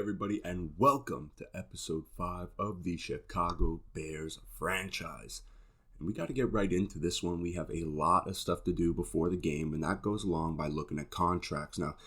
everybody, and welcome to episode 5 of the Chicago Bears franchise. And we got to get right into this one. We have a lot of stuff to do before the game, and that goes along by looking at contracts. Now,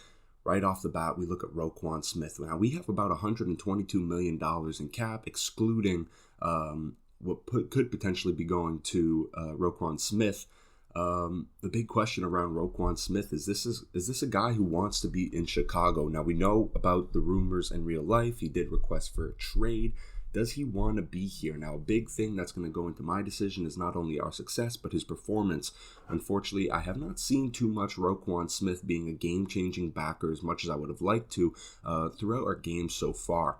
right off the bat, we look at Roquan Smith. Now, we have about $122 million in cap, excluding what could potentially be going to Roquan Smith. The big question around Roquan Smith is this a guy who wants to be in Chicago? Now, we know about the rumors in real life. He did request for a trade. Does he want to be here? Now, a big thing that's going to go into my decision is not only our success, but his performance. Unfortunately, I have not seen too much Roquan Smith being a game-changing backer as much as I would have liked to throughout our games so far.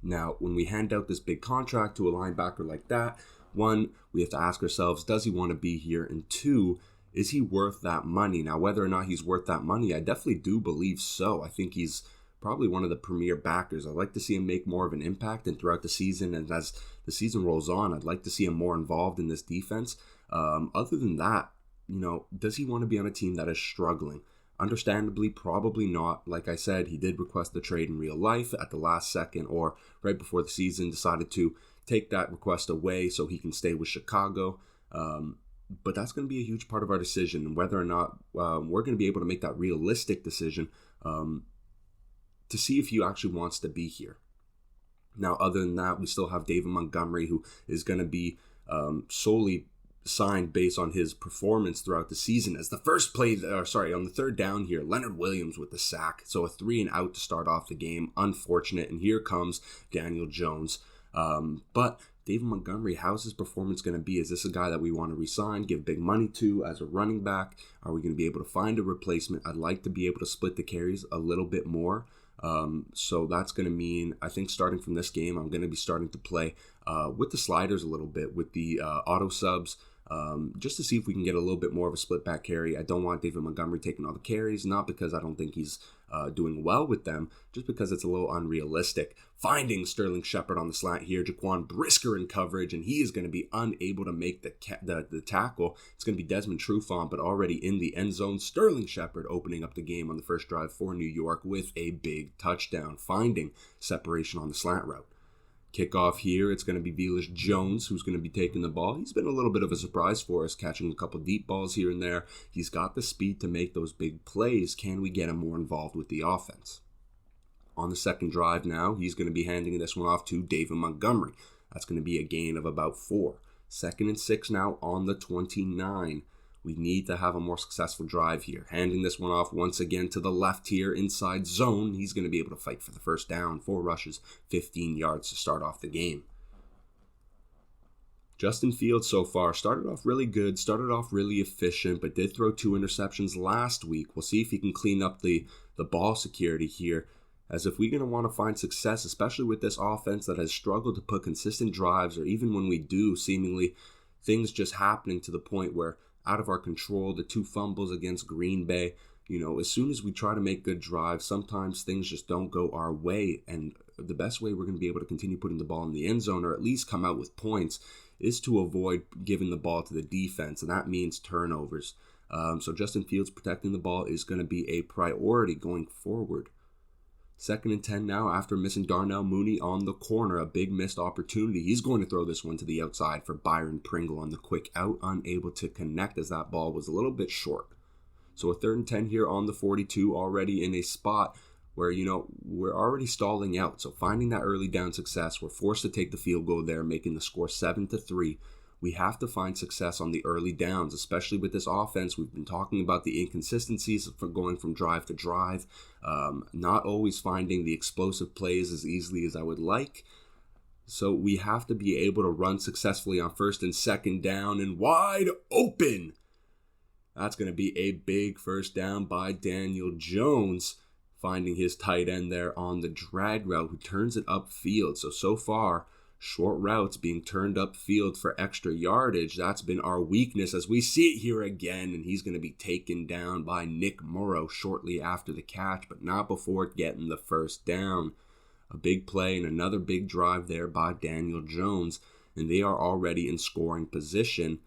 Now, when we hand out this big contract to a linebacker like that, one, we have to ask ourselves, does he want to be here? And two, is he worth that money? Now, whether or not he's worth that money, I definitely do believe so. I think he's probably one of the premier backers. I'd like to see him make more of an impact and throughout the season. And as the season rolls on, I'd like to see him more involved in this defense. Other than that, does he want to be on a team that is struggling? Understandably, probably not. Like I said, he did request the trade in real life at the last second or right before the season, decided to take that request away so he can stay with Chicago. But that's going to be a huge part of our decision, and whether or not we're going to be able to make that realistic decision to see if he actually wants to be here. Now, other than that, we still have David Montgomery, who is going to be solely signed based on his performance throughout the season. As the first play, on the third down here, Leonard Williams with the sack. So a 3-and-out to start off the game. Unfortunate. And here comes Daniel Jones. But David Montgomery, how's his performance going to be? Is this a guy that we want to re-sign, give big money to as a running back? Are we going to be able to find a replacement? I'd like to be able to split the carries a little bit more. So that's going to mean, I think starting from this game, I'm going to be starting to play with the sliders a little bit, with the auto subs, just to see if we can get a little bit more of a split back carry. I don't want David Montgomery taking all the carries, not because I don't think he's doing well with them, just because it's a little unrealistic. Finding Sterling Shepard on the slant here, Jaquan Brisker in coverage, and he is going to be unable to make the tackle. It's going to be Desmond Trufant, but already in the end zone. Sterling Shepard opening up the game on the first drive for New York with a big touchdown, finding separation on the slant route. Kickoff here, it's going to be Velus Jones who's going to be taking the ball. He's been a little bit of a surprise for us, catching a couple deep balls here and there. He's got the speed to make those big plays. Can we get him more involved with the offense? On the second drive now, he's going to be handing this one off to David Montgomery. That's going to be a gain of about 4. 2nd and 6 now on the 29. We need to have a more successful drive here. Handing this one off once again to the left here, inside zone. He's going to be able to fight for the first down. 4 rushes, 15 yards to start off the game. Justin Fields so far started off really good, started off really efficient, but did throw 2 interceptions last week. We'll see if he can clean up the ball security here. As if we're going to want to find success, especially with this offense that has struggled to put consistent drives, or even when we do, seemingly things just happening to the point where out of our control, the 2 fumbles against Green Bay, as soon as we try to make good drives, sometimes things just don't go our way. And the best way we're going to be able to continue putting the ball in the end zone, or at least come out with points, is to avoid giving the ball to the defense. And that means turnovers. So Justin Fields protecting the ball is going to be a priority going forward. 2nd and 10 now after missing Darnell Mooney on the corner. A big missed opportunity. He's going to throw this one to the outside for Byron Pringle on the quick out, unable to connect as that ball was a little bit short. So a 3rd and 10 here on the 42, already in a spot where, we're already stalling out. So finding that early down success, we're forced to take the field goal there, making the score 7-3. We have to find success on the early downs, especially with this offense. We've been talking about the inconsistencies for going from drive to drive, not always finding the explosive plays as easily as I would like. So we have to be able to run successfully on 1st and 2nd down and wide open. That's going to be a big first down by Daniel Jones, finding his tight end there on the drag route, who turns it upfield. So far, short routes being turned upfield for extra yardage. That's been our weakness as we see it here again. And he's going to be taken down by Nick Morrow shortly after the catch, but not before getting the first down. A big play and another big drive there by Daniel Jones. And they are already in scoring position.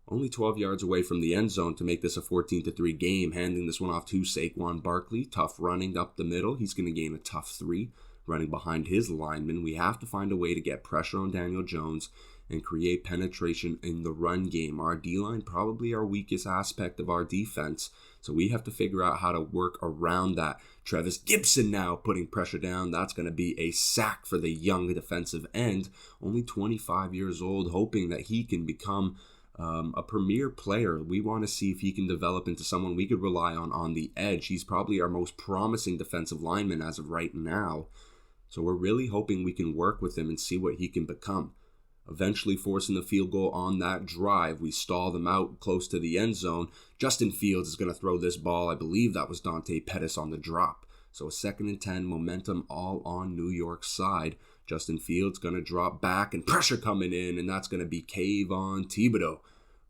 Only 12 yards away from the end zone to make this a 14-3 game. Handing this one off to Saquon Barkley. Tough running up the middle. He's going to gain a tough 3. running behind his linemen. We have to find a way to get pressure on Daniel Jones and create penetration in the run game. Our D-line probably our weakest aspect of our defense, so we have to figure out how to work around that. Travis Gibson now putting pressure down. That's going to be a sack for the young defensive end, only 25 years old, hoping that he can become a premier player. We want to see if he can develop into someone we could rely on the edge. He's probably our most promising defensive lineman as of right now. So we're really hoping we can work with him and see what he can become. Eventually forcing the field goal on that drive. We stall them out close to the end zone. Justin Fields is going to throw this ball. I believe that was Dante Pettis on the drop. So a 2nd and 10, momentum all on New York's side. Justin Fields going to drop back and pressure coming in, and that's going to be Kayvon Thibodeaux.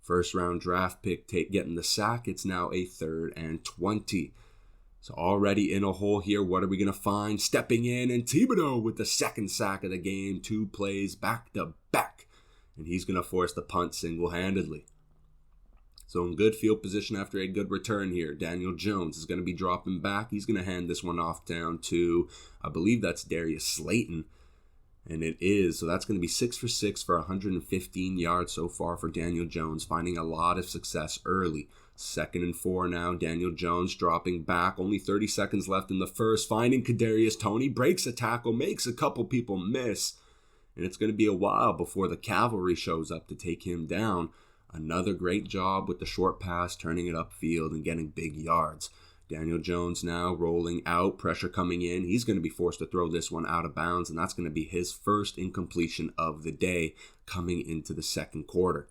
First round draft pick getting the sack. It's now a 3rd and 20. So already in a hole here. What are we going to find? Stepping in, and Thibodeaux with the 2nd sack of the game. 2 plays back to back. And he's going to force the punt single-handedly. So in good field position after a good return here. Daniel Jones is going to be dropping back. He's going to hand this one off down to, I believe that's Darius Slayton. And it is. So that's going to be 6 for 6 for 115 yards so far for Daniel Jones, finding a lot of success early. 2nd and 4 now. Daniel Jones dropping back. Only 30 seconds left in the first. Finding Kadarius Toney. Breaks a tackle. Makes a couple people miss. And it's going to be a while before the cavalry shows up to take him down. Another great job with the short pass, turning it upfield and getting big yards. Daniel Jones now rolling out, pressure coming in. He's going to be forced to throw this one out of bounds, and that's going to be his first incompletion of the day coming into the 2nd quarter.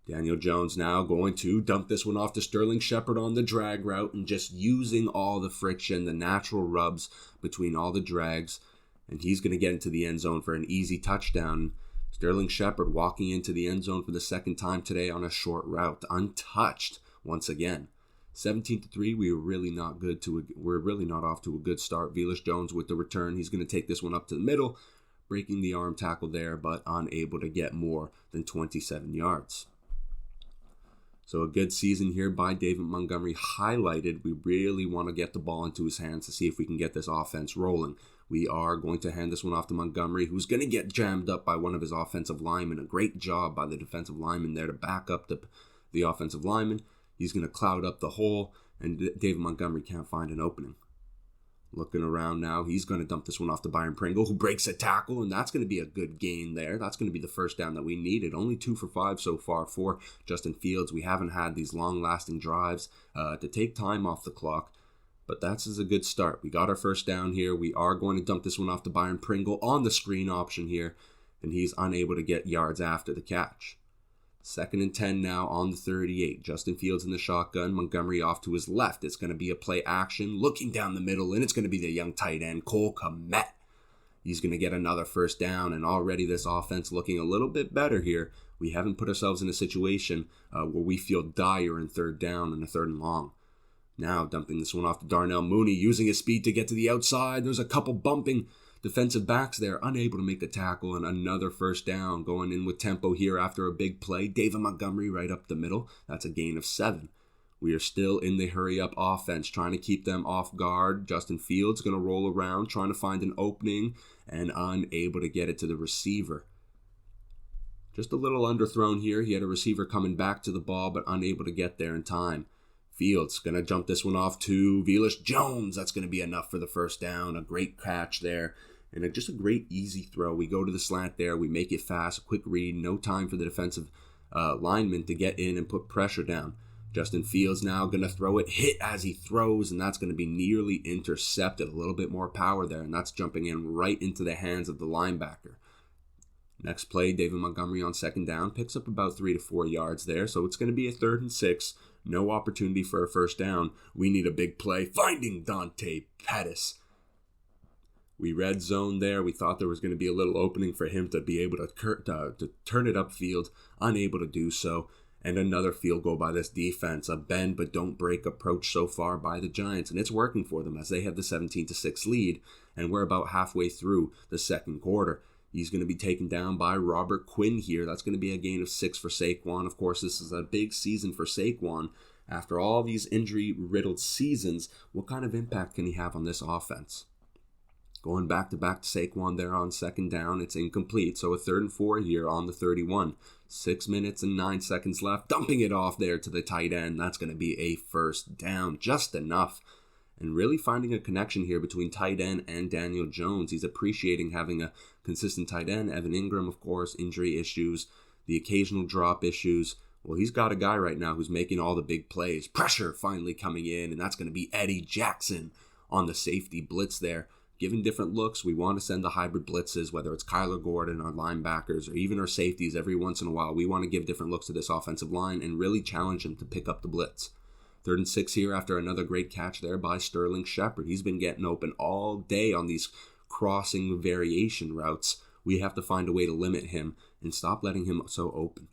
Daniel Jones now going to dump this one off to Sterling Shepard on the drag route and just using all the friction, the natural rubs between all the drags, and he's going to get into the end zone for an easy touchdown. Sterling Shepard walking into the end zone for the 2nd time today on a short route, untouched once again. 17-3, we're really not off to a good start. Velus Jones with the return. He's going to take this one up to the middle, breaking the arm tackle there, but unable to get more than 27 yards. So a good season here by David Montgomery highlighted. We really want to get the ball into his hands to see if we can get this offense rolling. We are going to hand this one off to Montgomery, who's going to get jammed up by one of his offensive linemen. A great job by the defensive lineman there to back up the offensive lineman. He's going to cloud up the hole, and David Montgomery can't find an opening. Looking around now, he's going to dump this one off to Byron Pringle, who breaks a tackle, and that's going to be a good gain there. That's going to be the first down that we needed. Only 2 for 5 so far for Justin Fields. We haven't had these long-lasting drives to take time off the clock, but that's a good start. We got our first down here. We are going to dump this one off to Byron Pringle on the screen option here, and he's unable to get yards after the catch. 2nd and 10 now on the 38. Justin Fields in the shotgun. Montgomery off to his left. It's going to be a play action. Looking down the middle, and it's going to be the young tight end, Cole Kmet. He's going to get another first down, and already this offense looking a little bit better here. We haven't put ourselves in a situation where we feel dire in 3rd down and a 3rd and long. Now dumping this one off to Darnell Mooney, using his speed to get to the outside. There's a couple bumping defensive backs there, unable to make the tackle, and another first down. Going in with tempo here after a big play. David Montgomery right up the middle. That's a gain of 7. We are still in the hurry-up offense, trying to keep them off guard. Justin Fields going to roll around, trying to find an opening, and unable to get it to the receiver. Just a little underthrown here. He had a receiver coming back to the ball, but unable to get there in time. Fields going to jump this one off to Velus Jones. That's going to be enough for the first down. A great catch there. And just a great easy throw. We go to the slant there. We make it fast. A quick read. No time for the defensive lineman to get in and put pressure down. Justin Fields now going to throw it. Hit as he throws. And that's going to be nearly intercepted. A little bit more power there. And that's jumping in right into the hands of the linebacker. Next play, David Montgomery on 2nd down. Picks up about 3 to 4 yards there. So it's going to be a 3rd and 6. No opportunity for a first down. We need a big play. Finding Dante Pettis. We red zone there. We thought there was going to be a little opening for him to be able to turn it upfield. Unable to do so. And another field goal by this defense. A bend but don't break approach so far by the Giants. And it's working for them as they have the 17-6 lead. And we're about halfway through the 2nd quarter. He's going to be taken down by Robert Quinn here. That's going to be a gain of 6 for Saquon. Of course, this is a big season for Saquon. After all these injury-riddled seasons, what kind of impact can he have on this offense? Going back to Saquon there on second down. It's incomplete. So a 3rd and 4 here on the 31. 6 minutes and 9 seconds left. Dumping it off there to the tight end. That's going to be a first down. Just enough. And really finding a connection here between tight end and Daniel Jones. He's appreciating having a consistent tight end. Evan Ingram, of course, injury issues, the occasional drop issues. Well, he's got a guy right now who's making all the big plays. Pressure finally coming in, and that's going to be Eddie Jackson on the safety blitz there. Giving different looks. We want to send the hybrid blitzes, whether it's Kyler Gordon, our linebackers, or even our safeties every once in a while. We want to give different looks to this offensive line and really challenge them to pick up the blitz. 3rd and 6 here after another great catch there by Sterling Shepard. He's been getting open all day on these crossing variation routes. We have to find a way to limit him and stop letting him so open.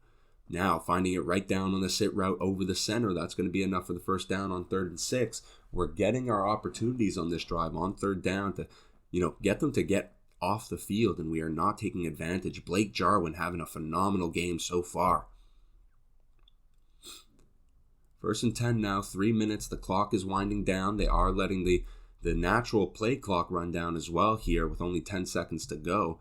Now, finding it right down on the sit route over the center. That's going to be enough for the first down on 3rd and 6. We're getting our opportunities on this drive on 3rd down to, get them to get off the field, and we are not taking advantage. Blake Jarwin having a phenomenal game so far. 1st and 10 now, 3 minutes. The clock is winding down. They are letting the natural play clock run down as well here with only 10 seconds to go.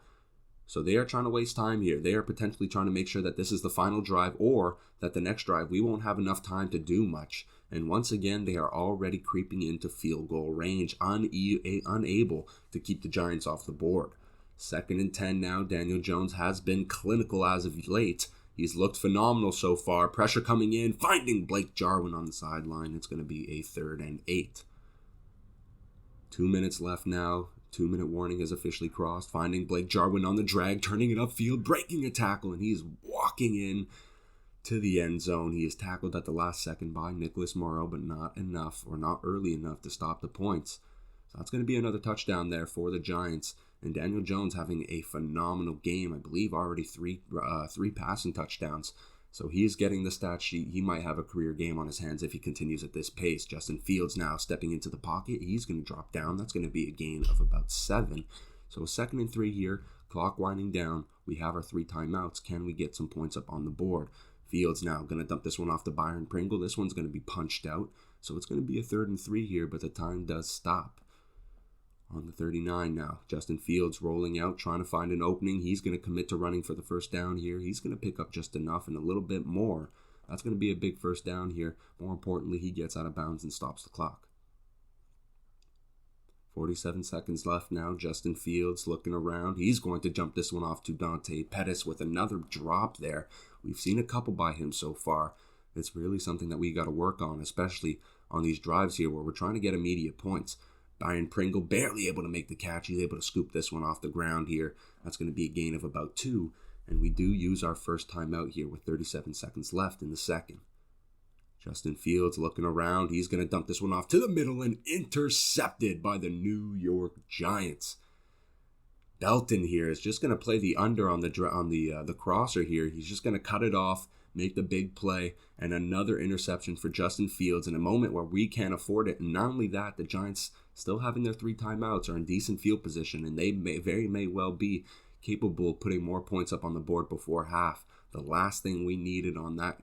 So they are trying to waste time here. They are potentially trying to make sure that this is the final drive or that the next drive we won't have enough time to do much. And once again, they are already creeping into field goal range, unable to keep the Giants off the board. 2nd and 10 now. Daniel Jones has been clinical as of late. He's looked phenomenal so far. Pressure coming in, finding Blake Jarwin on the sideline. It's going to be a 3rd and 8. 2 minutes left now. 2-minute warning has officially crossed. Finding Blake Jarwin on the drag, turning it upfield, breaking a tackle, and he's walking in to the end zone. He is tackled at the last second by Nicholas Morrow, but not enough or not early enough to stop the points. So that's going to be another touchdown there for the Giants. And Daniel Jones having a phenomenal game. I believe already three passing touchdowns. So he is getting the stat sheet. He might have a career game on his hands if he continues at this pace. Justin Fields now stepping into the pocket. He's going to drop down. That's going to be a gain of about 7. So 2nd and 3 here. Clock winding down. We have our 3 timeouts. Can we get some points up on the board? Fields now going to dump this one off to Byron Pringle. This one's going to be punched out. So it's going to be a 3rd and 3 here, but the time does stop. On the 39 now, Justin Fields rolling out, trying to find an opening. He's going to commit to running for the first down here. He's going to pick up just enough and a little bit more. That's going to be a big first down here. More importantly, he gets out of bounds and stops the clock. 47 seconds left now. Justin Fields looking around. He's going to jump this one off to Dante Pettis with another drop there. We've seen a couple by him so far. It's really something that we got to work on, especially on these drives here where we're trying to get immediate points. Byron Pringle barely able to make the catch. He's able to scoop this one off the ground here. That's going to be a gain of about 2. And we do use our first timeout here with 37 seconds left in the second. Justin Fields looking around. He's going to dump this one off to the middle and intercepted by the New York Giants. Belton here is just going to play the under on the crosser here. He's just going to cut it off, make the big play, and another interception for Justin Fields in a moment where we can't afford it. And not only that, the Giants, still having their 3 timeouts, are in decent field position, and they may well be capable of putting more points up on the board before half. The last thing we needed on that,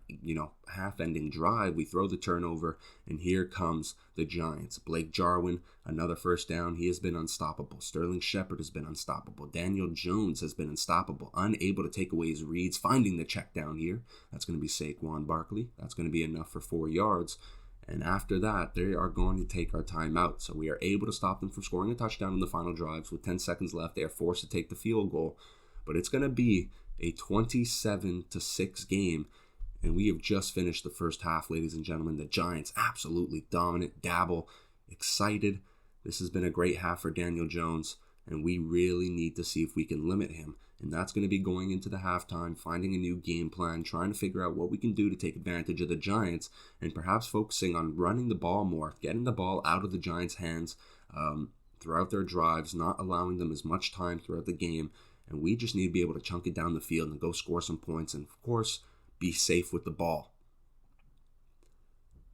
half-ending drive, we throw the turnover, and here comes the Giants. Blake Jarwin, another first down. He has been unstoppable. Sterling Shepard has been unstoppable. Daniel Jones has been unstoppable, unable to take away his reads, finding the check down here. That's going to be Saquon Barkley. That's going to be enough for 4 yards. And after that, they are going to take our timeout. So we are able to stop them from scoring a touchdown in the final drives. With 10 seconds left, they are forced to take the field goal. But it's going to be a 27-6 game. And we have just finished the first half, ladies and gentlemen. The Giants absolutely dominant. Dabble, excited. This has been a great half for Daniel Jones. And we really need to see if we can limit him. And that's going to be going into the halftime, finding a new game plan, trying to figure out what we can do to take advantage of the Giants, and perhaps focusing on running the ball more, getting the ball out of the Giants' hands throughout their drives, not allowing them as much time throughout the game. And we just need to be able to chunk it down the field and go score some points and, of course, be safe with the ball.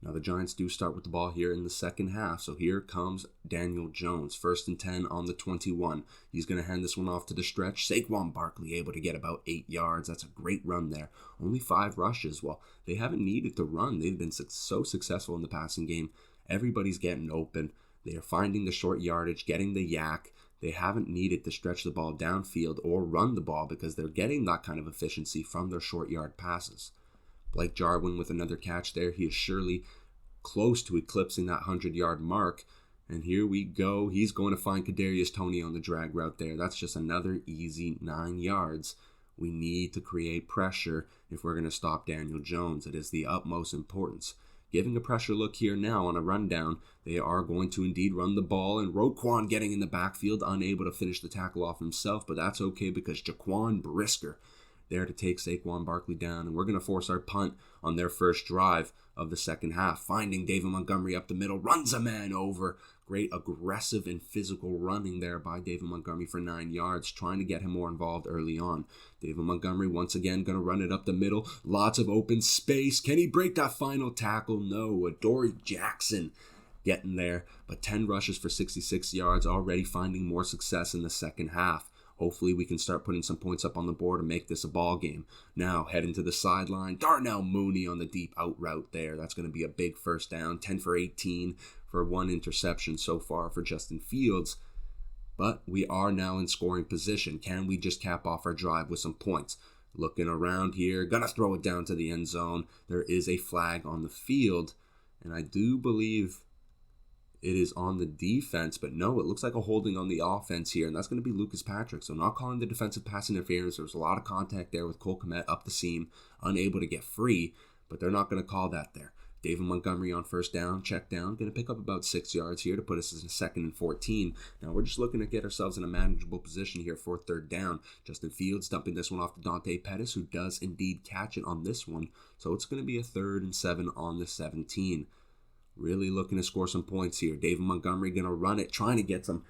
Now the Giants do start with the ball here in the second half. So here comes Daniel Jones. 1st and 10 on the 21. He's going to hand this one off to the stretch. Saquon Barkley able to get about 8 yards. That's a great run there. Only 5 rushes. Well, they haven't needed to run. They've been so successful in the passing game. Everybody's getting open. They are finding the short yardage, getting the yak. they haven't needed to stretch the ball downfield or run the ball because they're getting that kind of efficiency from their short yard passes. Blake Jarwin with another catch there. He is surely close to eclipsing that 100-yard mark. And here we go. He's going to find Kadarius Toney on the drag route there. That's just another easy 9 yards. We need to create pressure if we're going to stop Daniel Jones. It is the utmost importance. Giving a pressure look here now on a rundown. They are going to indeed run the ball, and Roquan getting in the backfield, unable to finish the tackle off himself, but that's okay because Jaquan Brisker there to take Saquon Barkley down, and we're going to force our punt on their first drive of the second half. Finding David Montgomery up the middle, runs a man over. Great aggressive and physical running there by David Montgomery for 9 yards, trying to get him more involved early on. David Montgomery once again going to run it up the middle. Lots of open space. Can he break that final tackle? No. Adoree Jackson getting there, but 10 rushes for 66 yards, already finding more success in the second half. Hopefully we can start putting some points up on the board and make this a ball game. Now heading to the sideline, Darnell Mooney on the deep out route there. That's going to be a big first down, 10 for 18 for 1 interception so far for Justin Fields. But we are now in scoring position. Can we just cap off our drive with some points? Looking around here, gonna throw it down to the end zone. There is a flag on the field, and I do believe it is on the defense, but no, it looks like a holding on the offense here, and that's going to be Lucas Patrick. So not calling the defensive pass interference. There was a lot of contact there with Cole Kmet up the seam, unable to get free, but they're not going to call that there. David Montgomery on first down, check down, going to pick up about 6 yards here to put us in 2nd and 14. Now we're just looking to get ourselves in a manageable position here for 3rd down. Justin Fields dumping this one off to Dante Pettis, who does indeed catch it on this one. So it's going to be a 3rd and 7 on the 17. Really looking to score some points here. David Montgomery going to run it, trying to get an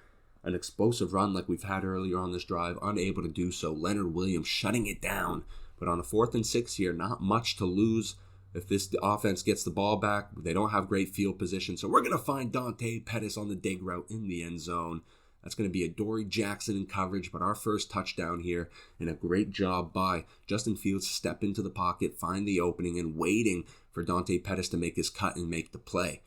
explosive run like we've had earlier on this drive. Unable to do so. Leonard Williams shutting it down. But on a 4th and 6 here, not much to lose. If this offense gets the ball back, they don't have great field position. So we're going to find Dante Pettis on the dig route in the end zone. That's going to be Adoree Jackson in coverage, but our first touchdown here, and a great job by Justin Fields to step into the pocket, find the opening, and waiting for Dante Pettis to make his cut and make the play.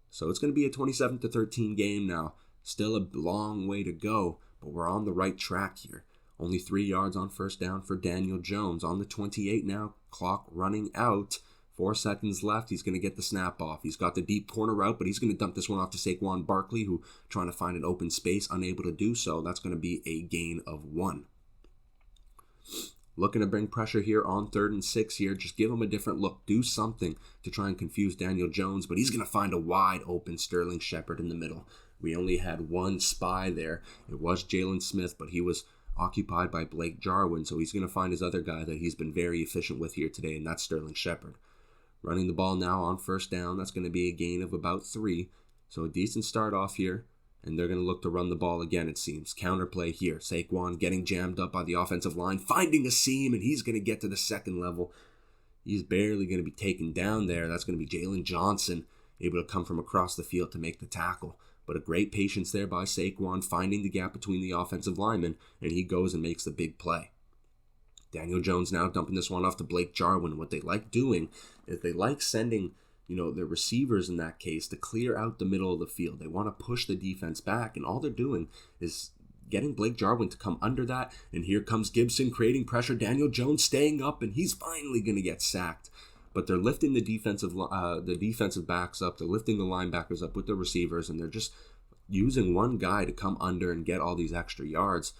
So it's going to be a 27-13 game now. Still a long way to go, but we're on the right track here. Only 3 yards on first down for Daniel Jones. On the 28 now, clock running out. 4 seconds left. He's going to get the snap off. He's got the deep corner route, but he's going to dump this one off to Saquon Barkley, who trying to find an open space, unable to do so. That's going to be a gain of 1. Looking to bring pressure here on 3rd and 6 here. Just give him a different look. Do something to try and confuse Daniel Jones, but he's going to find a wide open Sterling Shepard in the middle. We only had one spy there. It was Jalen Smith, but he was occupied by Blake Jarwin, so he's going to find his other guy that he's been very efficient with here today, and that's Sterling Shepard. Running the ball now on first down. That's going to be a gain of about 3. So a decent start off here. And they're going to look to run the ball again, it seems. Counterplay here. Saquon getting jammed up by the offensive line. Finding a seam, and he's going to get to the 2nd level. He's barely going to be taken down there. That's going to be Jalen Johnson, able to come from across the field to make the tackle. But a great patience there by Saquon, finding the gap between the offensive linemen, and he goes and makes the big play. Daniel Jones now dumping this one off to Blake Jarwin. What they like doing is they like sending, their receivers in that case to clear out the middle of the field. They want to push the defense back, and all they're doing is getting Blake Jarwin to come under that. And here comes Gibson creating pressure. Daniel Jones staying up, and he's finally going to get sacked. But they're lifting the defensive backs up. They're lifting the linebackers up with the receivers, and they're just using one guy to come under and get all these extra yards.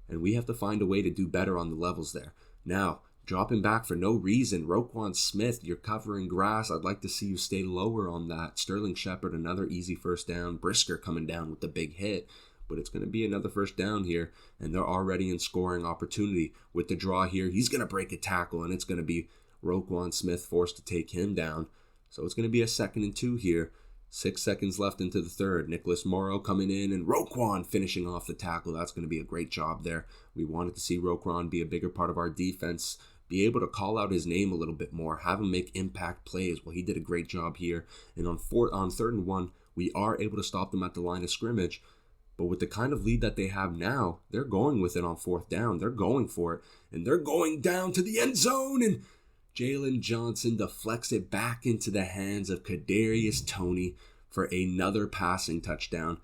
And we have to find a way to do better on the levels there. Now, dropping back for no reason. Roquan Smith, you're covering grass. I'd like to see you stay lower on that. Sterling Shepard, another easy first down. Brisker coming down with the big hit. But it's going to be another first down here. And they're already in scoring opportunity. With the draw here, he's going to break a tackle. And it's going to be Roquan Smith forced to take him down. So it's going to be a 2nd and 2 here. 6 seconds left into the 3rd. Nicholas Morrow coming in, and Roquan finishing off the tackle. That's going to be a great job there. We wanted to see Roquan be a bigger part of our defense, be able to call out his name a little bit more, have him make impact plays. Well, he did a great job here. And on 3rd and 1, we are able to stop them at the line of scrimmage. But with the kind of lead that they have now, they're going with it on 4th down. They're going for it, and they're going down to the end zone, and Jalen Johnson deflects it back into the hands of Kadarius Toney for another passing touchdown.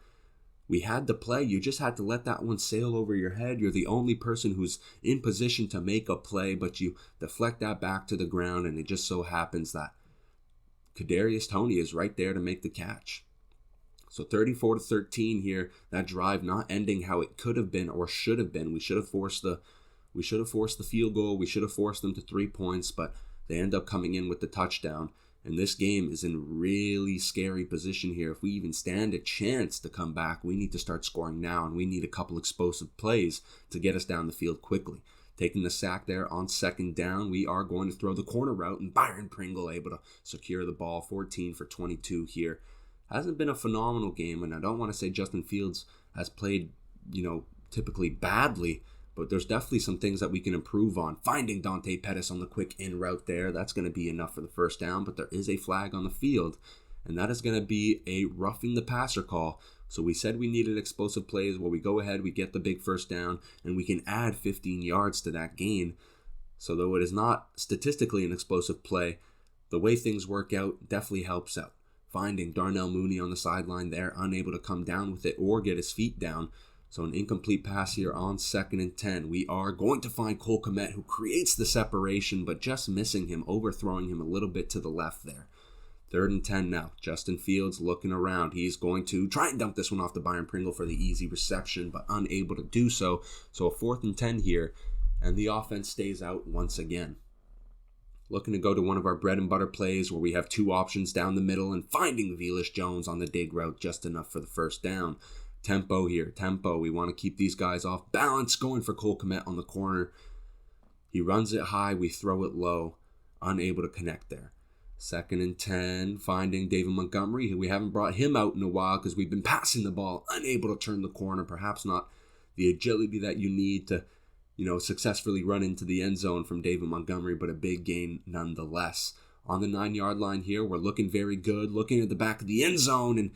We had the play. You just had to let that one sail over your head. You're the only person who's in position to make a play, but you deflect that back to the ground, and it just so happens that Kadarius Toney is right there to make the catch. So 34-13 here. That drive not ending how it could have been or should have been. We should have forced the field goal. We should have forced them to 3 points, but they end up coming in with the touchdown. And this game is in really scary position here. If we even stand a chance to come back, we need to start scoring now, and we need a couple explosive plays to get us down the field quickly. Taking the sack there on second down, we are going to throw the corner route, and Byron Pringle able to secure the ball. 14 for 22 here. Hasn't been a phenomenal game, and I don't want to say Justin Fields has played, typically badly, but there's definitely some things that we can improve on. Finding Dante Pettis on the quick in route there, that's going to be enough for the first down, but there is a flag on the field, and that is going to be a roughing the passer call. So we said we needed explosive plays. Well, we go ahead, we get the big first down, and we can add 15 yards to that gain. So though it is not statistically an explosive play, the way things work out definitely helps out. Finding Darnell Mooney on the sideline there, unable to come down with it or get his feet down. So an incomplete pass here on 2nd and 10. We are going to find Cole Kmet, who creates the separation, but just missing him, overthrowing him a little bit to the left there. 3rd and 10 now. Justin Fields looking around. He's going to try and dump this one off to Byron Pringle for the easy reception, but unable to do so. So a 4th and 10 here, and the offense stays out once again. Looking to go to one of our bread and butter plays where we have 2 options down the middle, and finding Velus Jones on the dig route just enough for the first down. Tempo here, tempo. We want to keep these guys off balance. Going for Cole Kmet on the corner. He runs it high. We throw it low. Unable to connect there. 2nd and 10. Finding David Montgomery. We haven't brought him out in a while because we've been passing the ball. Unable to turn the corner. Perhaps not the agility that you need to, successfully run into the end zone from David Montgomery, but a big gain nonetheless. On the 9-yard line here, we're looking very good. Looking at the back of the end zone, and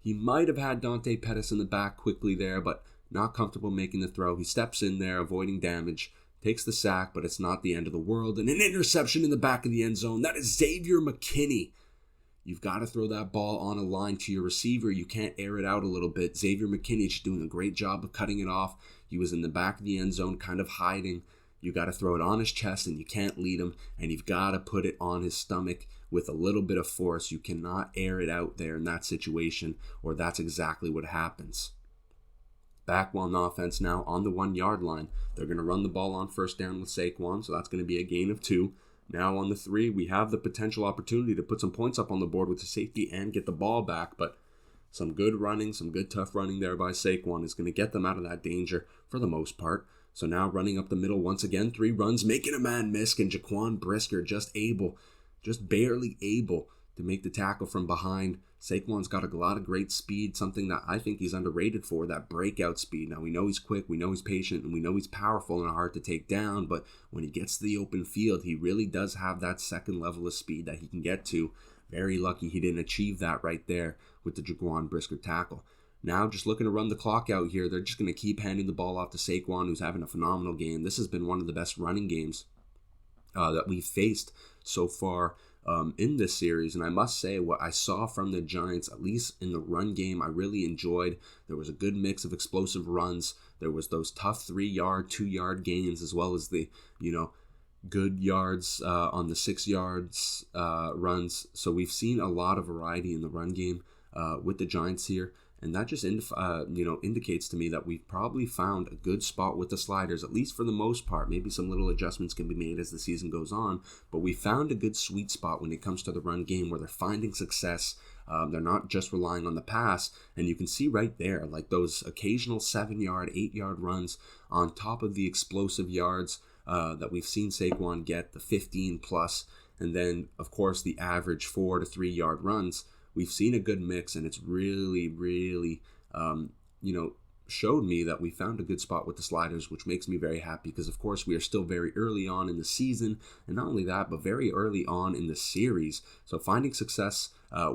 he might have had Dante Pettis in the back quickly there, but not comfortable making the throw. He steps in there, avoiding damage, takes the sack, but it's not the end of the world. And an interception in the back of the end zone. That is Xavier McKinney. You've got to throw that ball on a line to your receiver. You can't air it out a little bit. Xavier McKinney is doing a great job of cutting it off. He was in the back of the end zone, kind of hiding. You got to throw it on his chest, and you can't lead him. And you've got to put it on his stomach with a little bit of force. You cannot air it out there in that situation, or that's exactly what happens. Back on offense now on the 1-yard line. They're going to run the ball on first down with Saquon, so that's going to be a gain of 2. Now on the 3, we have the potential opportunity to put some points up on the board with the safety and get the ball back, but some good running, some good tough running there by Saquon is going to get them out of that danger for the most part. So now running up the middle once again, 3 runs, making a man miss, and Jaquan Brisker just barely able to make the tackle from behind. Saquon's got a lot of great speed, something that I think he's underrated for, that breakout speed. Now, we know he's quick, we know he's patient, and we know he's powerful and hard to take down, but when he gets to the open field, he really does have that second level of speed that he can get to. Very lucky he didn't achieve that right there with the Jaquan Brisker tackle. Now, just looking to run the clock out here, they're just going to keep handing the ball off to Saquon, who's having a phenomenal game. This has been one of the best running games that we've faced so far in this series, and I must say what I saw from the Giants, at least in the run game, I really enjoyed. There was a good mix of explosive runs. There was those tough 3-yard, 2-yard gains, as well as the good yards on the 6 yards runs. So we've seen a lot of variety in the run game with the Giants here. And that just indicates to me that we've probably found a good spot with the sliders, at least for the most part. Maybe some little adjustments can be made as the season goes on, but we found a good sweet spot when it comes to the run game where they're finding success. They're not just relying on the pass, and you can see right there, like those occasional 7-yard, 8-yard runs on top of the explosive yards that we've seen Saquon get, the 15 plus, and then, of course, the average 4 to 3-yard runs. We've seen a good mix, and it's really, really, showed me that we found a good spot with the sliders, which makes me very happy because, of course, we are still very early on in the season, and not only that, but very early on in the series. So finding success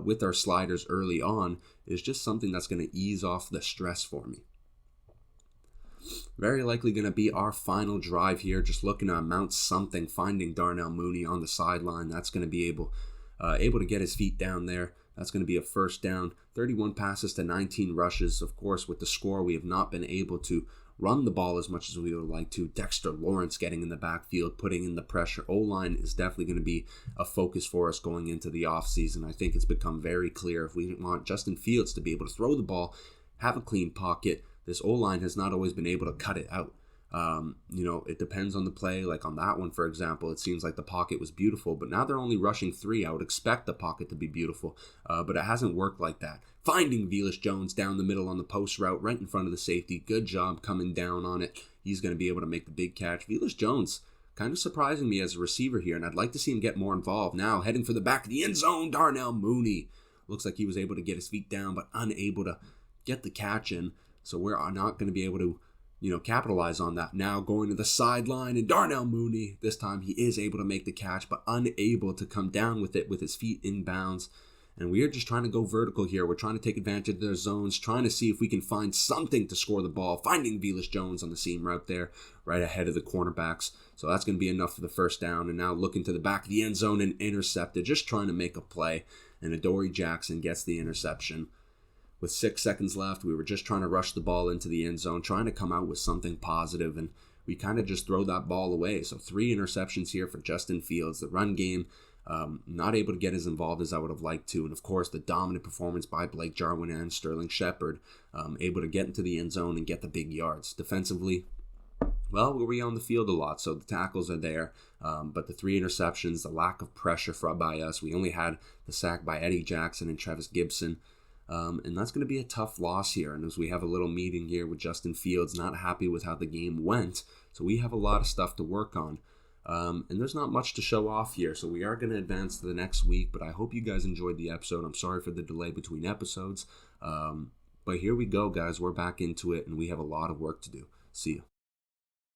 with our sliders early on is just something that's going to ease off the stress for me. Very likely going to be our final drive here, just looking to amount something, finding Darnell Mooney on the sideline. That's going to be able to get his feet down there. That's going to be a first down. 31 passes to 19 rushes. Of course, with the score, we have not been able to run the ball as much as we would like to. Dexter Lawrence getting in the backfield, putting in the pressure. O-line is definitely going to be a focus for us going into the offseason. I think it's become very clear if we want Justin Fields to be able to throw the ball, have a clean pocket, this O-line has not always been able to cut it out. It depends on the play. Like on that one, for example, it seems like the pocket was beautiful, but now they're only rushing 3. I would expect the pocket to be beautiful, but it hasn't worked like that. Finding Velus Jones down the middle on the post route, right in front of the safety. Good job coming down on it. He's going to be able to make the big catch. Velus Jones kind of surprising me as a receiver here, and I'd like to see him get more involved. Now heading for the back of the end zone, Darnell Mooney. Looks like he was able to get his feet down, but unable to get the catch in. So we're not going to be able to capitalize on that. Now going to the sideline, and Darnell Mooney, this time he is able to make the catch, but unable to come down with it with his feet in bounds. And we are just trying to go vertical here. We're trying to take advantage of their zones, trying to see if we can find something to score the ball. Finding Velus Jones on the seam route there, right ahead of the cornerbacks. So that's going to be enough for the first down. And now looking to the back of the end zone and intercepted, just trying to make a play. And Adoree Jackson gets the interception. With 6 seconds left, we were just trying to rush the ball into the end zone, trying to come out with something positive, and we kind of just throw that ball away. So 3 interceptions here for Justin Fields. The run game, not able to get as involved as I would have liked to. And of course, the dominant performance by Blake Jarwin and Sterling Shepard, able to get into the end zone and get the big yards. Defensively, well, we're on the field a lot, so the tackles are there. But the 3 interceptions, the lack of pressure by us. We only had the sack by Eddie Jackson and Travis Gibson. And that's going to be a tough loss here. And as we have a little meeting here with Justin Fields, not happy with how the game went. So we have a lot of stuff to work on. And there's not much to show off here. So we are going to advance to the next week. But I hope you guys enjoyed the episode. I'm sorry for the delay between episodes. But here we go, guys. We're back into it. And we have a lot of work to do. See ya.